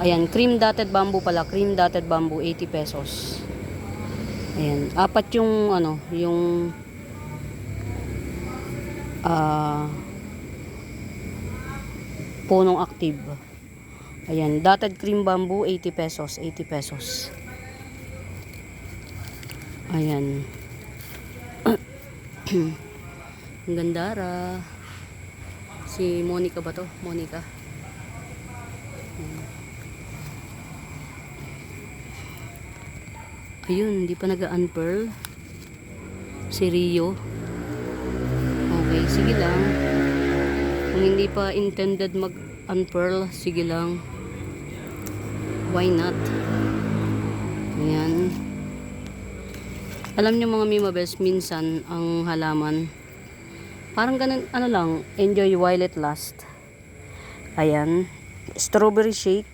Ayan, cream dotted bamboo pala. Cream dotted bamboo, 80 pesos. Ayan, apat yung ano, yung punong active. Ayan, dotted cream bamboo, 80 pesos. 80 pesos. Ayan. Ang gandara. Si Monica ba to? Monica. Ayun, hindi pa nag-unpearl. Si Rio. Okay, sige lang. Kung hindi pa intended mag-unpearl, sige lang. Why not? Ayan. Alam niyo mga mimabes, minsan ang halaman parang ganun, ano lang, enjoy while it last. Ayan. Strawberry shake.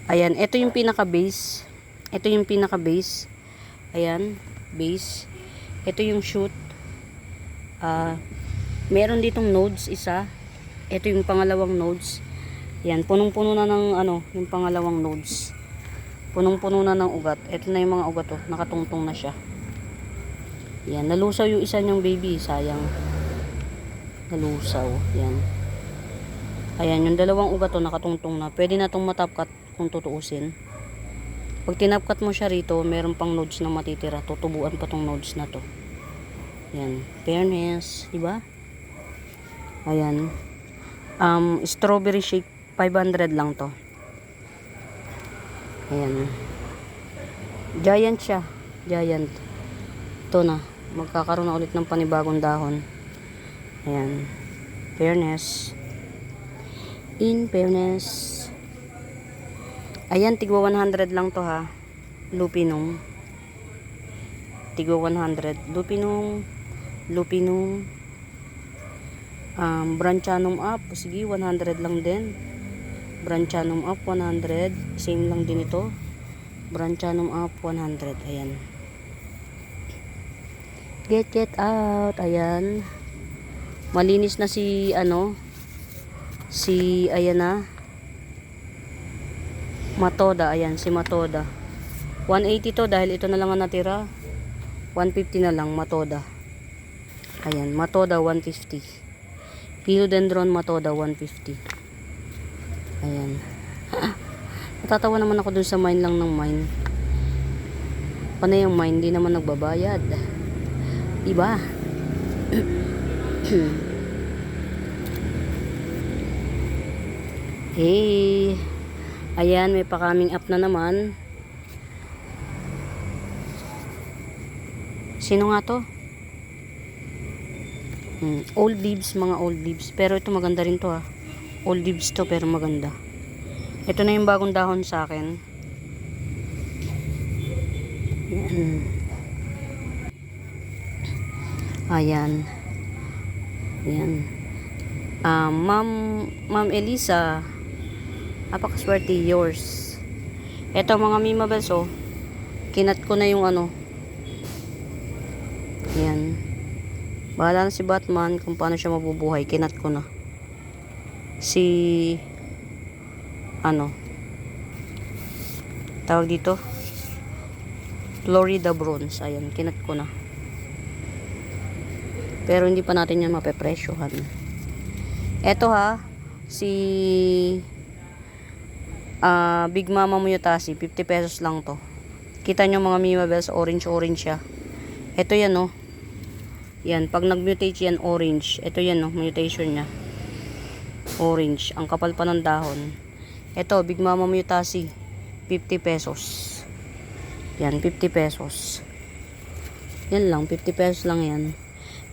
Ayan, ito yung pinaka-base. Ito yung pinaka-base. Ayan, base. Ito yung shoot. Meron ditong nodes, isa. Ito yung pangalawang nodes. Ayan, punong-puno na ng, ano, yung pangalawang nodes. Punong-puno na ng ugat. Ito na yung mga ugat, oh. Nakatungtong na siya. Yan, nalusaw yung isa niyang baby, sayang. Nalusaw, yan. Ayan, yung dalawang ugat to nakatungtong na. Pwede na tong matapkat kung tutuusin. Pag tinapkat mo siya rito, meron pang nodes na matitira. Tutubuan pa tong nodes na to. Yan, fairness, di ba? Ayan. Strawberry shake, 500 lang to. Ayan. Giant siya. Giant. Ito na. Magkakaroon na ulit ng panibagong dahon. Ayan. Fairness. In fairness. Ayan, tigwa 100 lang to ha. Lupinong. Tigwa 100. Lupinong. Lupinong. Branchanum up. Sige, 100 lang din. Branchanum up, 100. Same lang din ito. Branchanum up, 100. Ayan. Get out. Ayan. Malinis na si ano. Si ayan na. Matoda, ayan, si Matoda. 180 to dahil ito na lang ang natira. 150 na lang, Matoda. Ayan, Matoda 150. Philodendron Matoda 150. Ayan. Natatawa naman ako dun sa mine lang ng mine. Panay yung mine, di naman nagbabayad. Diba? Hey. Ayan, may pa-coming up na naman. Sino nga to? Old leaves, mga old leaves. Pero ito maganda rin to ha. Old leaves to pero maganda. Ito na yung bagong dahon sa akin. Yan. Ayan. Ayan. Ma'am Elisa, napakaswerte, yours. Eto mga Mima Bells, oh. Kinat ko na yung ano. Ayan. Bahala na si Batman kung paano siya mabubuhay. Kinat ko na. Si ano tawag dito, Florida Bronze. Ayan, kinat ko na. Pero hindi pa natin yan mapepresyohan. Eto ha, si Big Mama Muyotasi, 50 pesos lang to. Kita nyo mga Mima Bells, orange siya. Eto yan oh. Yan, pag nag-mutate yan, orange. Eto yan oh, mutation niya. Orange. Ang kapal pa ng dahon. Eto, Big Mama Muyotasi, 50 pesos. Yan, 50 pesos. Yan lang, 50 pesos lang yan.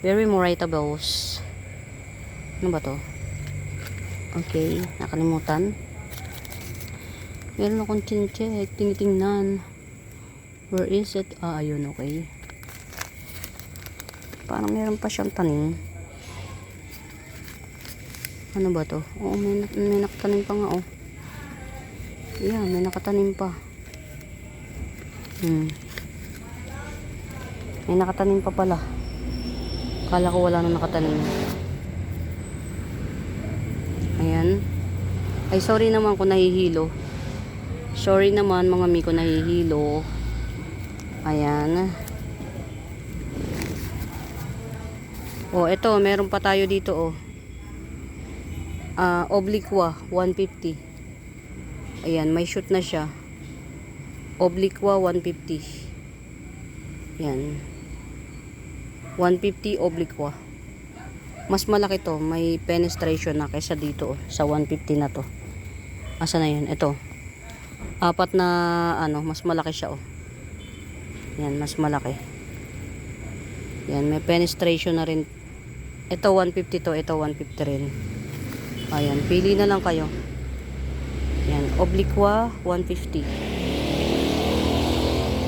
Very moritables. Ano ba to? Okay, nakalimutan. Meron akong check, tinitingnan. Where is it? Ayun, okay. Parang meron pa siyang tanim. Ano ba to? Oo, may nakatanim pa nga, oh. Yeah, may nakatanim pa. May nakatanim pa pala. Kala ko wala nang nakatanim. Ayan. Ay, sorry naman kung nahihilo. Sorry naman mga miko, nahihilo. Ayan. Oh, eto, meron pa tayo dito, oh. Obliqua, 150. Ayan, may shoot na siya. Obliqua, 150. Yan. 150 obliqua. Mas malaki to, may penetration na kaysa dito, oh, sa 150 na to. Asa na yun? Ito. Apat na ano, mas malaki siya, oh. Yan, mas malaki. Yan, may penetration na rin. Ito 150 to, ito 150 rin. Ayan, pili na lang kayo. Yan, obliqua 150.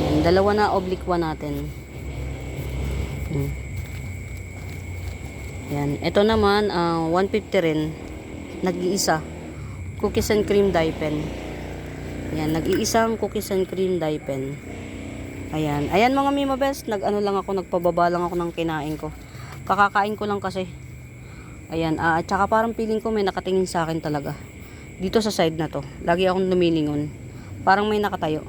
Yan, dalawa na obliqua natin. Yan, ito naman 150 rin. Nag-iisa. Cookies and cream dye pen. Yan, nag-iisang cookies and cream dye pen. Ayan. Ayan mga Mima Bells, nag-ano lang ako, nagpababa lang ako ng kinain ko. Kakakain ko lang kasi. Ayan, at saka parang feeling ko may nakatingin sa akin talaga. Dito sa side na to. Lagi akong lumilingon. Parang may nakatayo.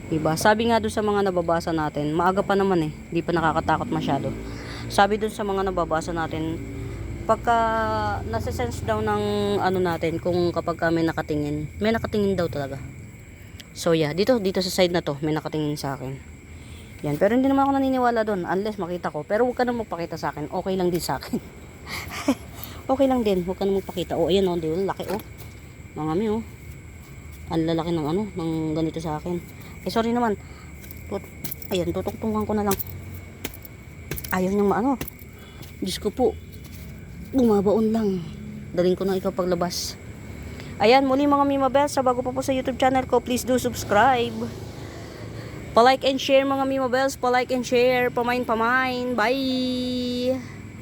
Diba? Sabi nga doon sa mga nababasa natin, maaga pa naman eh. Di pa nakakatakot masyado. Sabi doon sa mga nababasa natin, pagka nasa-sense daw ng ano natin, kung kapag may nakatingin daw talaga. So yeah, dito sa side na to, may nakatingin sa akin. Yan, pero hindi naman ako naniniwala doon unless makita ko. Pero huwag ka na magpakita sa akin. Okay lang din sa akin. Okay lang din, huwag ka na magpakita. Oh, ayan oh, di ba? Laki oh. Mga mi oh. Ang lalaki ng ano, ng ganito sa akin. Eh sorry naman. Ayan, tutungtungan ko na lang. Ayaw niyang maano. Diyos ko po. Bumabaon lang. Daling ko na ikaw paglabas. Ayan, muli mga Mima Bells, sa bago pa po sa YouTube channel ko, please do subscribe. Pa-like and share mga Mima Bells. Pa-like and share. Pamain. Bye!